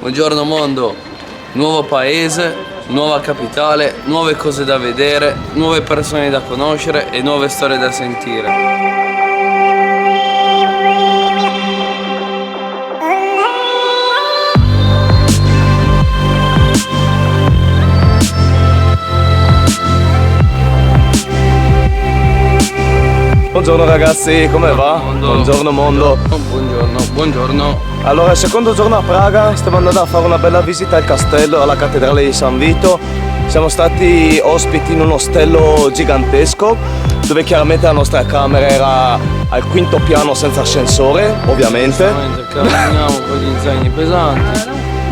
Buongiorno mondo, nuovo paese, nuova capitale, nuove cose da vedere, nuove persone da conoscere e nuove storie da sentire. Buongiorno ragazzi, come va? Buongiorno mondo. Buongiorno. Allora, secondo giorno a Praga, stiamo andando a fare una bella visita al castello, alla cattedrale di San Vito. Siamo stati ospiti in un ostello gigantesco, dove chiaramente la nostra camera era al quinto piano senza ascensore, ovviamente. Camminiamo con gli zaini pesanti,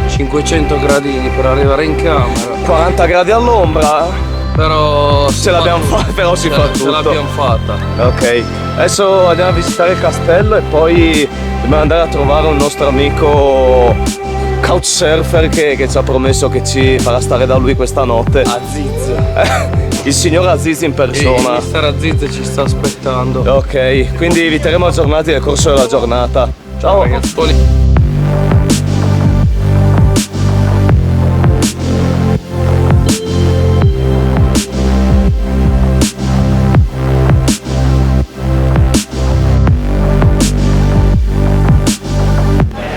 500 gradini per arrivare in camera. 40 gradi all'ombra. Però ce l'abbiamo fatta, però si fa tutto. Ce l'abbiamo fatta. Ok, adesso andiamo a visitare il castello e poi dobbiamo andare a trovare un nostro amico couchsurfer che ci ha promesso che ci farà stare da lui questa notte. Aziz. Il signor Aziz in persona. Il mister Aziz ci sta aspettando. Ok, quindi vi terremo aggiornati nel corso della giornata. Ciao ragazzi.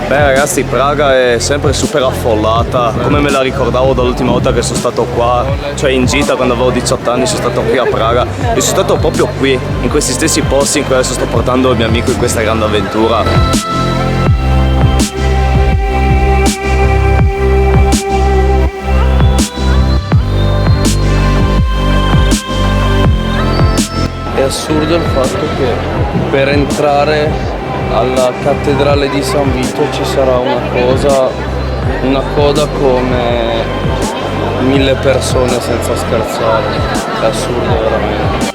Beh ragazzi, Praga è sempre super affollata, come me la ricordavo dall'ultima volta che sono stato qua, cioè in gita quando avevo 18 anni sono stato qui a Praga e sono stato proprio qui, in questi stessi posti in cui adesso sto portando il mio amico in questa grande avventura. È assurdo il fatto che per entrare alla cattedrale di San Vito ci sarà una coda come 1000 persone senza scherzare. È assurdo veramente.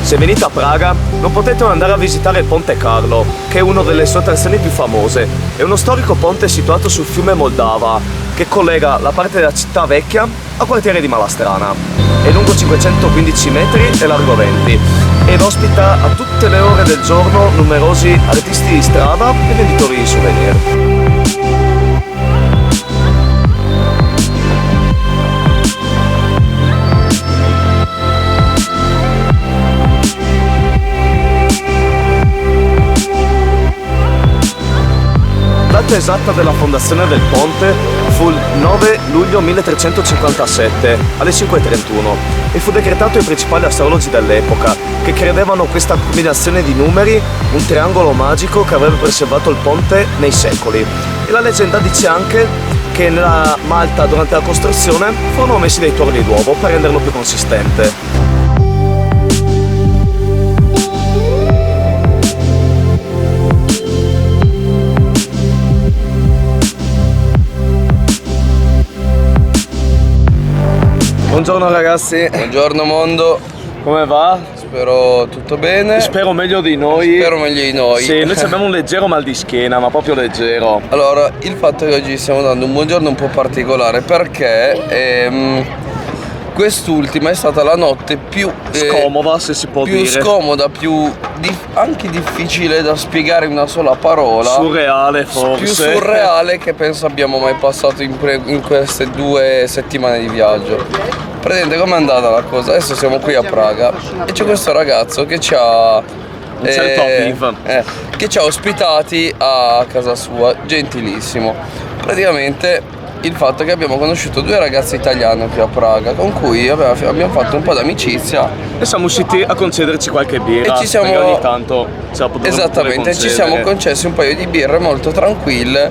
Se venite a Praga non potete non andare a visitare il Ponte Carlo, che è una delle sue attrazioni più famose. È uno storico ponte situato sul fiume Moldava, che collega la parte della città vecchia al quartiere di Malastrana. È lungo 515 metri e largo 20 ed ospita a tutte le ore del giorno numerosi artisti di strada e venditori di souvenir. La data esatta della fondazione del ponte fu il 9 luglio 1357 alle 5:31 e fu decretato ai principali astrologi dell'epoca, che credevano questa combinazione di numeri un triangolo magico che avrebbe preservato il ponte nei secoli. E la leggenda dice anche che nella malta durante la costruzione furono messi dei tuorli d'uovo per renderlo più consistente. Buongiorno ragazzi. Buongiorno mondo. Come va? Spero tutto bene. Spero meglio di noi. Spero meglio di noi. Sì, noi abbiamo un leggero mal di schiena, ma proprio leggero. Allora, il fatto è che oggi stiamo dando un buongiorno un po' particolare perché quest'ultima è stata la notte più scomoda, se si può più dire. Più scomoda, anche difficile da spiegare in una sola parola. Surreale forse. Più surreale che penso abbiamo mai passato in queste 2 settimane di viaggio. Praticamente com'è andata la cosa? Adesso siamo qui a Praga e c'è questo ragazzo che ci ha un certo Aviv che ci ha ospitati a casa sua, gentilissimo. Praticamente il fatto è che abbiamo conosciuto 2 ragazze italiane qui a Praga con cui abbiamo fatto un po' d'amicizia e siamo usciti a concederci qualche birra e ci siamo ogni tanto ce la potremmo esattamente, ci siamo concessi un paio di birre molto tranquille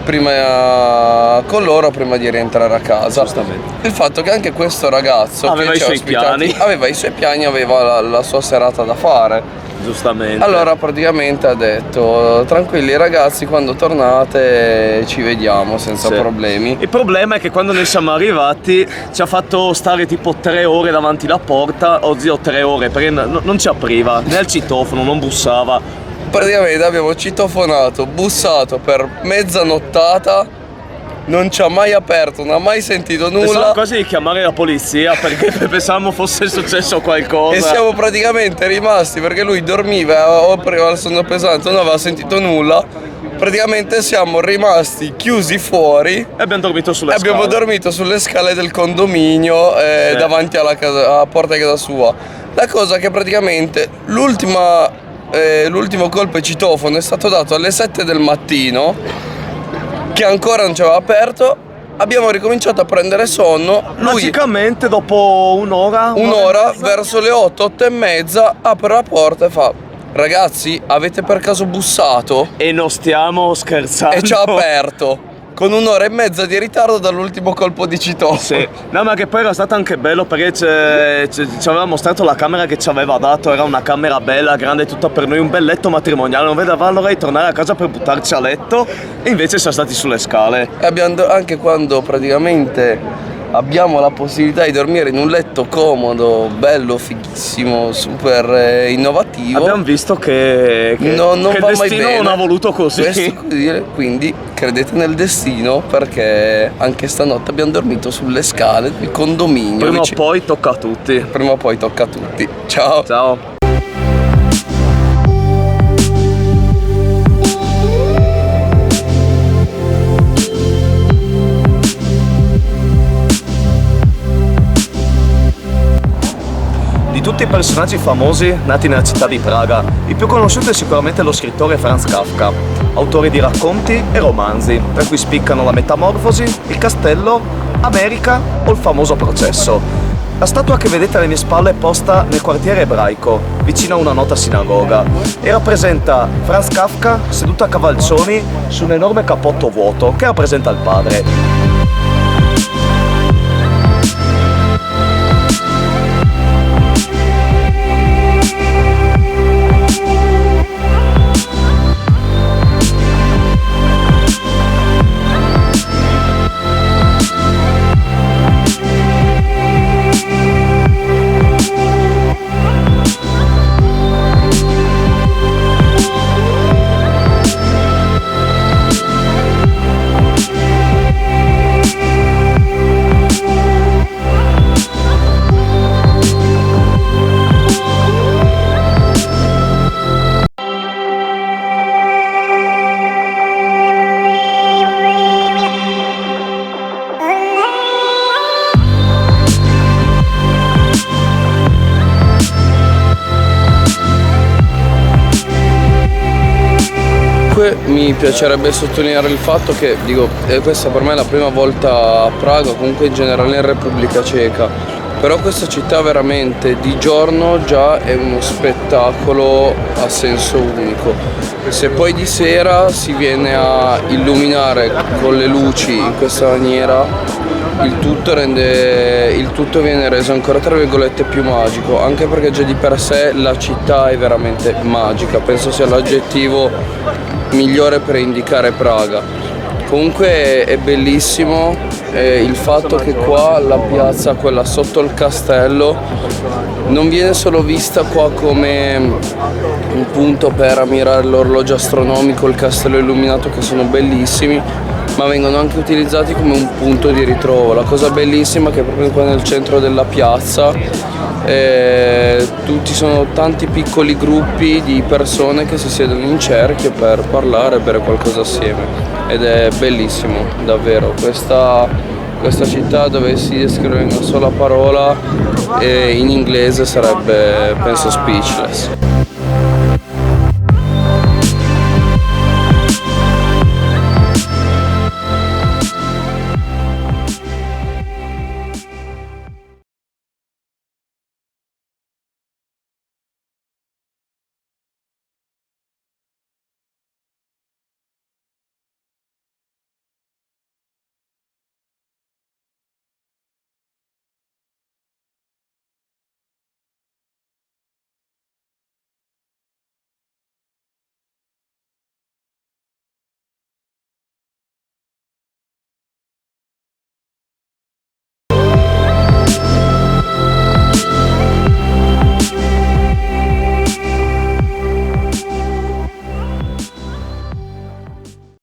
con loro prima di rientrare a casa. Giustamente. Il fatto che anche questo ragazzo Aveva che i ci ha suoi ospitati piani. aveva i suoi piani, aveva la sua serata da fare. Giustamente. Allora praticamente ha detto: tranquilli ragazzi, quando tornate ci vediamo senza Sì. problemi. Il problema è che quando noi siamo arrivati ci ha fatto stare tipo 3 ore davanti alla porta, 3 ore, perché non ci apriva, né al citofono, non bussava. Praticamente abbiamo citofonato, bussato per mezza nottata, non ci ha mai aperto, non ha mai sentito Pensavo nulla. quasi di chiamare la polizia perché pensavamo fosse successo qualcosa. E siamo praticamente rimasti perché lui dormiva o aveva il sonno pesante, non aveva sentito nulla. Praticamente siamo rimasti chiusi fuori E abbiamo dormito sulle e abbiamo scale. dormito sulle scale del condominio Sì. davanti alla porta di casa sua. La cosa che praticamente l'ultimo colpo di citofono è stato dato alle 7 del mattino, che ancora non ci aveva aperto. Abbiamo ricominciato a prendere sonno. Lui Magicamente dopo un'ora e mezza, verso le 8 e mezza apre la porta e fa: ragazzi, avete per caso bussato? e non stiamo scherzando. E ci ha aperto con un'ora e mezza di ritardo dall'ultimo colpo di citofono. Sì, no, ma che poi era stato anche bello perché ci aveva mostrato la camera che ci aveva dato, era una camera bella, grande, tutta per noi, un bel letto matrimoniale, non vedeva l'ora di tornare a casa per buttarci a letto e invece siamo stati sulle scale. E anche quando praticamente abbiamo la possibilità di dormire in un letto comodo, bello, fighissimo, super innovativo, Abbiamo visto che non che il va mai destino bene. non ha voluto così. Quindi credete nel destino, perché anche stanotte abbiamo dormito sulle scale del condominio. Prima o poi tocca a tutti. Prima o poi tocca a tutti. Ciao. Ciao. Di tutti i personaggi famosi nati nella città di Praga, il più conosciuto è sicuramente lo scrittore Franz Kafka, autore di racconti e romanzi, tra cui spiccano La Metamorfosi, Il Castello, America o Il famoso processo. La statua che vedete alle mie spalle è posta nel quartiere ebraico, vicino a una nota sinagoga, e rappresenta Franz Kafka seduto a cavalcioni su un enorme cappotto vuoto che rappresenta il padre. Mi piacerebbe sottolineare il fatto che, questa per me è la prima volta a Praga, comunque in generale in Repubblica Ceca, però questa città veramente di giorno già è uno spettacolo a senso unico. Se poi di sera si viene a illuminare con le luci in questa maniera, il tutto viene reso ancora tra virgolette più magico, anche perché già di per sé la città è veramente magica, penso sia l'aggettivo migliore per indicare Praga. Comunque è bellissimo il fatto che qua la piazza, quella sotto il castello, non viene solo vista qua come un punto per ammirare l'orologio astronomico, il castello illuminato, che sono bellissimi, ma vengono anche utilizzati come un punto di ritrovo. La cosa bellissima è che proprio qua nel centro della piazza ci sono tanti piccoli gruppi di persone che si siedono in cerchio per parlare e bere qualcosa assieme, ed è bellissimo davvero. Questa città, dovessi descrivere in una sola parola in inglese, sarebbe, penso, speechless.